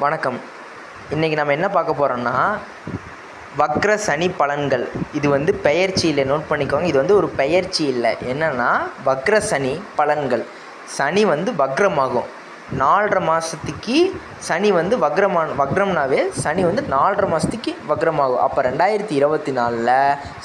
வணக்கம். இன்றைக்கி நம்ம என்ன பார்க்க போகிறோம்னா, வக்ர சனி பலன்கள். இது வந்து பெயர்ச்சி இல்லை, நோட் பண்ணிக்கோங்க. இது வந்து ஒரு பெயர்ச்சி இல்லை. என்னென்னா வக்ர சனி பலன்கள். சனி வந்து வக்ரமாகும் 4.5 மாதத்துக்கு. சனி வந்து வக்ரம்னாவே சனி வந்து 4.5 மாதத்துக்கு வக்ரமாகும். அப்போ 2024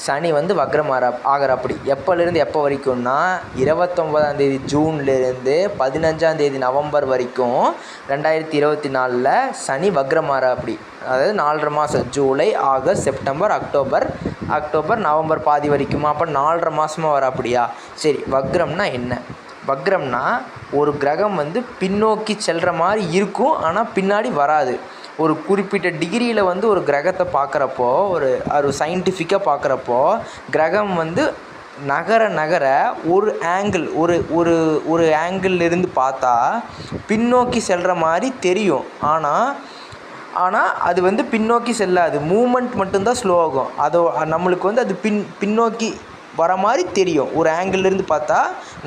சனி வந்து வக்ரம் ஆகிறப்படி எப்போலேருந்து எப்போ வரைக்கும்னா 29ஆம் தேதி ஜூன்லேருந்து 15ஆம் தேதி நவம்பர் வரைக்கும் 2024 சனி வக்ரம் அப்படி. அதாவது 4.5 மாதம், July, August, September, October, November பாதி வரைக்குமா? அப்போ 4.5 மாதமாக வர அப்படியா? சரி, வக்ரம்னா என்ன? வக்ரம்னா ஒரு கிரகம் வந்து பின்னோக்கி செல்கிற மாதிரி இருக்கும், ஆனால் பின்னாடி வராது. ஒரு குறிப்பிட்ட டிகிரியில் வந்து ஒரு கிரகத்தை பார்க்குறப்போ, ஒரு சயின்டிஃபிக்காக பார்க்குறப்போ, கிரகம் வந்து நகர ஒரு ஆங்கிள் ஒரு ஆங்கிள்லேருந்து பார்த்தா பின்னோக்கி செல்கிற மாதிரி தெரியும். ஆனால் அது வந்து பின்னோக்கி செல்லாது. மூமெண்ட் மட்டும்தான் ஸ்லோ ஆகும். நம்மளுக்கு வந்து அது பின்னோக்கி வர மாதிரி தெரியும். ஒரு ஆங்கிள்லேருந்து பார்த்தா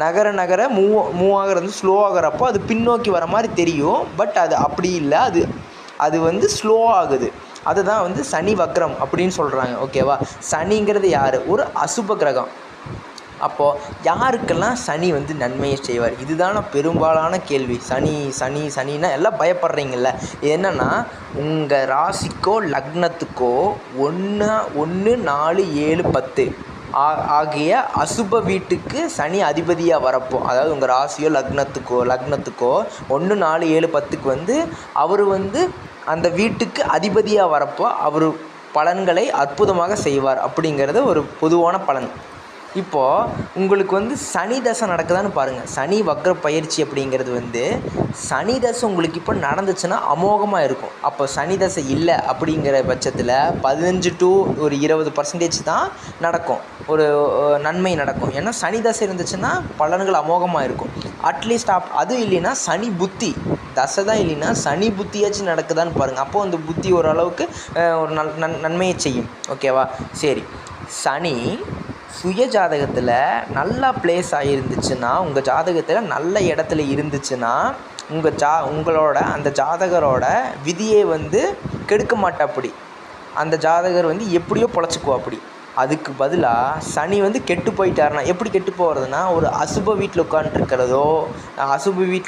நகர மூவ் ஆகிறது ஸ்லோ ஆகிறப்போ அது பின்னோக்கி வர மாதிரி தெரியும். பட் அது அப்படி இல்லை, அது வந்து ஸ்லோ ஆகுது. அதுதான் வந்து சனி வக்ரம் அப்படின்னு சொல்கிறாங்க. ஓகேவா? சனிங்கிறது யார்? ஒரு அசுப கிரகம். அப்போது யாருக்கெல்லாம் சனி வந்து நன்மையை செய்வார்? இதுதான பெரும்பாலான கேள்வி. சனின்னா எல்லாம் பயப்படுறீங்கள்ல. என்னென்னா உங்கள் ராசிக்கோ லக்னத்துக்கோ 1, 4, 7, 10 ஆகிய அசுப வீட்டுக்கு சனி அதிபதியாக வரப்போ, அதாவது உங்கள் ராசியோ லக்னத்துக்கோ 1, 4, 7, 10க்கு வந்து அவர் வந்து அந்த வீட்டுக்கு அதிபதியாக வரப்போ அவர் பலன்களை அற்புதமாக செய்வார். அப்படிங்கிறது ஒரு பொதுவான பலன். இப்போது உங்களுக்கு வந்து சனி தசை நடக்குதான்னு பாருங்கள். சனி வக்ர பயிற்சி அப்படிங்கிறது வந்து சனி தசை உங்களுக்கு இப்போ நடந்துச்சுன்னா அமோகமாக இருக்கும். அப்போ சனி தசை இல்லை அப்படிங்கிற பட்சத்தில் 15 to 20% தான் நடக்கும், ஒரு நன்மை நடக்கும். ஏன்னா சனி தசை இருந்துச்சுன்னா பலன்கள் அமோகமாக இருக்கும். அட்லீஸ்ட் அதுவும் இல்லைன்னா சனி புத்தி தசை தான் இல்லைன்னா சனி புத்தியாச்சும் நடக்குதான்னு பாருங்கள். அப்போது அந்த புத்தி ஓரளவுக்கு ஒரு நன்மையை செய்யும். ஓகேவா? சரி, சனி சுய ஜாதகத்தில் நல்லா பிளேஸ் ஆகியிருந்துச்சுன்னா, உங்கள் ஜாதகத்தில் நல்ல இடத்துல இருந்துச்சுன்னா, உங்களோட அந்த ஜாதகரோட விதியை வந்து கெடுக்க மாட்டாப்படி. அந்த ஜாதகர் வந்து எப்படியோ பொழைச்சிக்குவா அப்படி. அதுக்கு பதிலாக சனி வந்து கெட்டு போயிட்டாருன்னா, எப்படி கெட்டு போகிறதுனா, ஒரு அசுப வீட்டில்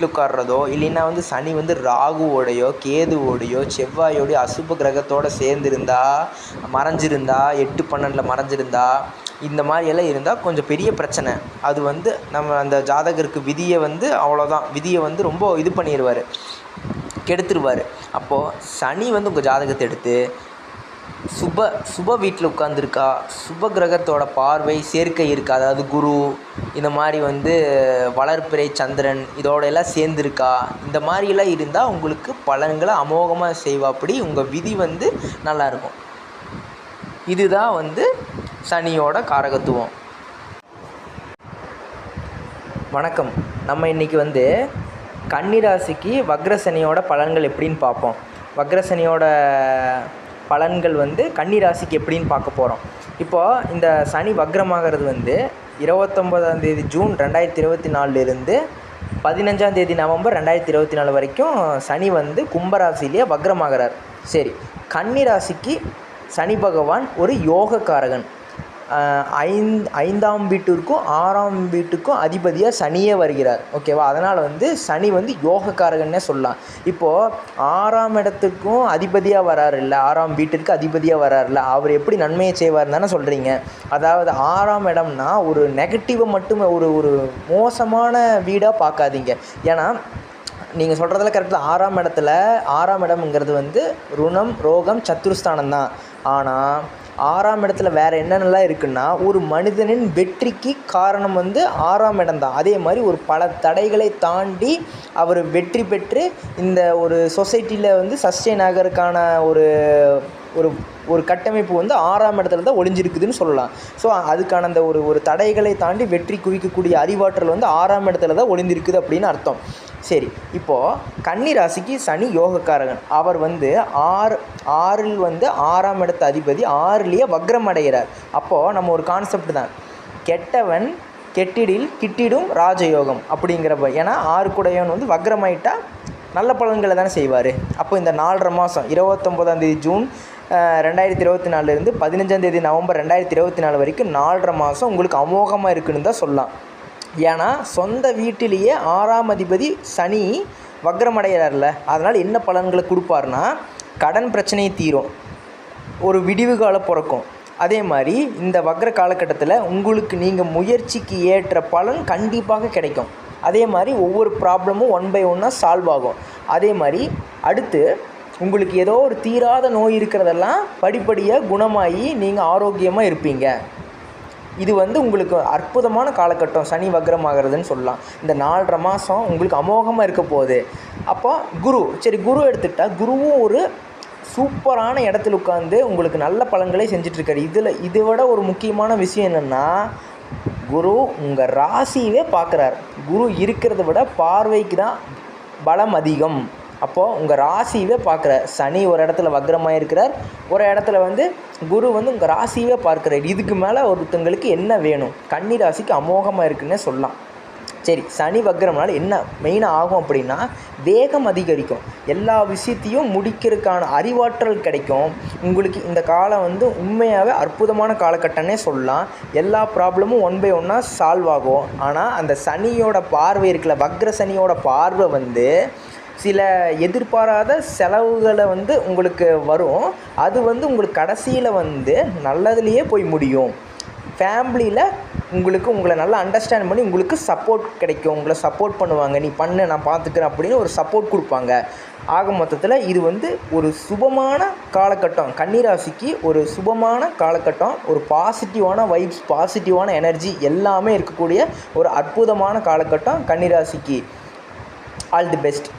உட்கார்றதோ இல்லைன்னா வந்து சனி வந்து ராகுவோடையோ கேதுவோடையோ செவ்வாயோடையோ அசுப கிரகத்தோடு சேர்ந்துருந்தா, மறைஞ்சிருந்தா, 8, 12 மறைஞ்சிருந்தா, இந்த மாதிரியெல்லாம் இருந்தால் கொஞ்சம் பெரிய பிரச்சனை. அது வந்து நம்ம அந்த ஜாதகருக்கு விதியை வந்து அவ்வளோதான், விதியை வந்து ரொம்ப இது பண்ணிடுவார், கெடுத்துருவார். அப்போது சனி வந்து உங்கள் ஜாதகத்தை எடுத்து சுப வீட்டில் உட்காந்துருக்கா, சுப கிரகத்தோட பார்வை சேர்க்கை இருக்கா, அதாவது குரு இந்த மாதிரி வந்து வளர்பிறை சந்திரன் இதோடையெல்லாம் சேர்ந்துருக்கா, இந்த மாதிரியெல்லாம் இருந்தால் உங்களுக்கு பலன்களை அமோகமாக செய்வாப்படி. உங்கள் விதி வந்து நல்லாயிருக்கும். இதுதான் வந்து சனியோட காரகத்துவம். வணக்கம். நம்ம இன்றைக்கி வந்து கன்னிராசிக்கு வக்ரசனியோட பலன்கள் எப்படின்னு பார்ப்போம். வக்ரசனியோட பலன்கள் வந்து கன்னிராசிக்கு எப்படின்னு பார்க்க போகிறோம். இப்போது இந்த சனி வக்ரமாகிறது வந்து 29ஆம் தேதி ஜூன் 2024 15ஆம் தேதி நவம்பர் 2024 வரைக்கும் சனி வந்து கும்பராசிலேயே வக்ரமாகிறார். சரி, கன்னிராசிக்கு சனி பகவான் ஒரு யோகக்காரகன். 5ஆம் வீட்டிற்கும் 6ஆம் வீட்டுக்கும் அதிபதியாக சனியே வருகிறார். ஓகேவா? அதனால் வந்து சனி வந்து யோகக்காரகன்னே சொல்லலாம். இப்போது 6ஆம் இடத்துக்கும் அதிபதியாக வராருல்ல, 6ஆம் வீட்டிற்கு அதிபதியாக வராருல்ல, அவர் எப்படி நன்மையை செய்வார் தானே சொல்கிறீங்க. அதாவது 6ஆம் இடம்னா ஒரு நெகட்டிவை மட்டும் ஒரு மோசமான வீடாக பார்க்காதீங்க. ஏன்னா நீங்கள் சொல்கிறதுல கரெக்டு தான். 6ஆம் இடம்ங்கிறது வந்து ருணம், ரோகம், சத்துருஸ்தானம் தான். ஆனால் 6ஆம் இடத்துல வேறு என்னென்னலாம் இருக்குன்னா, ஒரு மனிதனின் வெற்றிக்கு காரணம் வந்து 6ஆம் இடம் தான். அதே மாதிரி ஒரு பல தடைகளை தாண்டி அவர் வெற்றி பெற்று இந்த ஒரு சொசைட்டியில் வந்து சஸ்டெயின் ஆகிறதுக்கான ஒரு கட்டமைப்பு வந்து 6ஆம் இடத்துல தான் ஒளிஞ்சிருக்குதுன்னு சொல்லலாம். ஸோ அதுக்கான அந்த ஒரு தடைகளை தாண்டி வெற்றி குவிக்கக்கூடிய அறிவாற்றல் வந்து 6ஆம் இடத்துல தான் ஒளிந்திருக்குது அப்படின்னு அர்த்தம். சரி, இப்போது கன்னி ராசிக்கு சனி யோகக்காரகன். அவர் வந்து 6 வந்து 6ஆம் இடத்து அதிபதி 6லேயே வக்ரம் அடைகிறார். அப்போது நம்ம ஒரு கான்செப்ட் தான், கெட்டவன் கிட்டிடும் ராஜயோகம் அப்படிங்கிறப்ப. ஏன்னா 6 கூடையவன் வந்து வக்ரமாயிட்டா நல்ல பலன்களை தானே செய்வார். அப்போ இந்த 4.5 மாதம் 29 ஜூன் 2024 15 நவம்பர் 2024 வரைக்கும் 4.5 மாதம் உங்களுக்கு அமோகமாக இருக்குன்னு தான் சொல்லலாம். ஏன்னா சொந்த வீட்டிலேயே 6ஆம் அதிபதி சனி வக்ரமடைகிறார்ல, அதனால் என்ன பலன்களை கொடுப்பார்னா கடன் பிரச்சனையை தீரும், ஒரு விடிவு காலம் பிறக்கும். அதே மாதிரி இந்த வக்ர காலகட்டத்தில் உங்களுக்கு நீங்கள் முயற்சிக்கு ஏற்ற பலன் கண்டிப்பாக கிடைக்கும். அதே மாதிரி ஒவ்வொரு ப்ராப்ளமும் 1 by 1 சால்வ் ஆகும். அதே மாதிரி அடுத்து உங்களுக்கு ஏதோ ஒரு தீராத நோய் இருக்கிறதெல்லாம் படிப்படியாக குணமாகி நீங்கள் ஆரோக்கியமாக இருப்பீங்க. இது உங்களுக்கு அற்புதமான காலகட்டம் சனி வக்ரமாகிறதுன்னு சொல்லலாம். இந்த 4.5 மாதம் உங்களுக்கு அமோகமாக இருக்க போகுது. அப்போ குரு எடுத்துக்கிட்டால் குருவும் ஒரு சூப்பரான இடத்துல உட்காந்து உங்களுக்கு நல்ல பலன்களை செஞ்சிட்ருக்காரு. இதை விட ஒரு முக்கியமான விஷயம் என்னென்னா, குரு உங்கள் ராசியவே பார்க்குறார். குரு இருக்கிறத விட பார்வைக்கு தான் பலம் அதிகம். அப்போது உங்கள் ராசியவே பார்க்குறார். சனி ஒரு இடத்துல வக்ரமாக இருக்கிறார், ஒரு இடத்துல குரு உங்கள் ராசியவே பார்க்குறார். இதுக்கு மேலே ஒருத்தங்களுக்கு என்ன வேணும்? கன்னி ராசிக்கு அமோகமாக இருக்குன்னே சொல்லலாம். சரி, சனி வக்ரம்னால என்ன மெயினாக ஆகும் அப்படின்னா, வேகம் அதிகரிக்கும், எல்லா விஷயத்தையும் முடிக்கிறதுக்கான அறிவாற்றல் கிடைக்கும். உங்களுக்கு இந்த காலம் உண்மையாகவே அற்புதமான காலகட்டம்னே சொல்லலாம். எல்லா ப்ராப்ளமும் 1 by 1 சால்வ் ஆகும். ஆனால் அந்த சனியோட பார்வை இருக்குல்ல, வக்ர சனியோட பார்வை சில எதிர்பாராத செலவுகளை உங்களுக்கு வரும். அது உங்களுக்கு கடைசியில் நல்லதுலேயே போய் முடியும். ஃபேமிலியில் உங்களை நல்லா அண்டர்ஸ்டாண்ட் பண்ணி உங்களுக்கு சப்போர்ட் கிடைக்கும், உங்களை சப்போர்ட் பண்ணுவாங்க. நீ பண்ணு, நான் பார்த்துக்கிறேன் அப்படின்னு ஒரு சப்போர்ட் கொடுப்பாங்க. ஆக மொத்தத்தில் இது ஒரு சுபமான காலகட்டம். கன்னிராசிக்கு ஒரு சுபமான காலகட்டம், ஒரு பாசிட்டிவான வைப்ஸ், பாசிட்டிவான எனர்ஜி எல்லாமே இருக்கக்கூடிய ஒரு அற்புதமான காலகட்டம் கன்னிராசிக்கு. All the best.